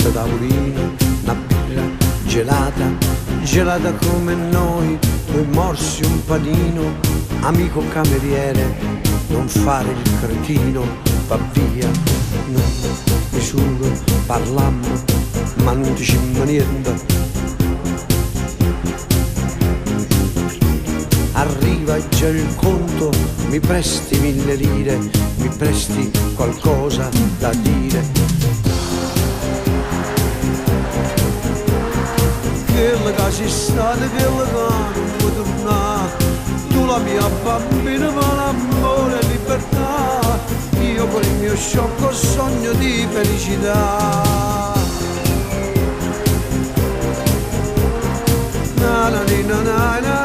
senza tavolino, una birra gelata, gelata come noi, due morsi, un panino, amico cameriere, non fare il cretino, va via, no, nessuno, parlammo, ma non dicimmo niente. Arriva già il conto, mi presti 1000 lire, mi presti qualcosa da dire. Quella che sei stata, quella che non può tornare, tu la mia bambina, ma l'amore e libertà, io con il mio sciocco sogno di felicità. Na na na na na.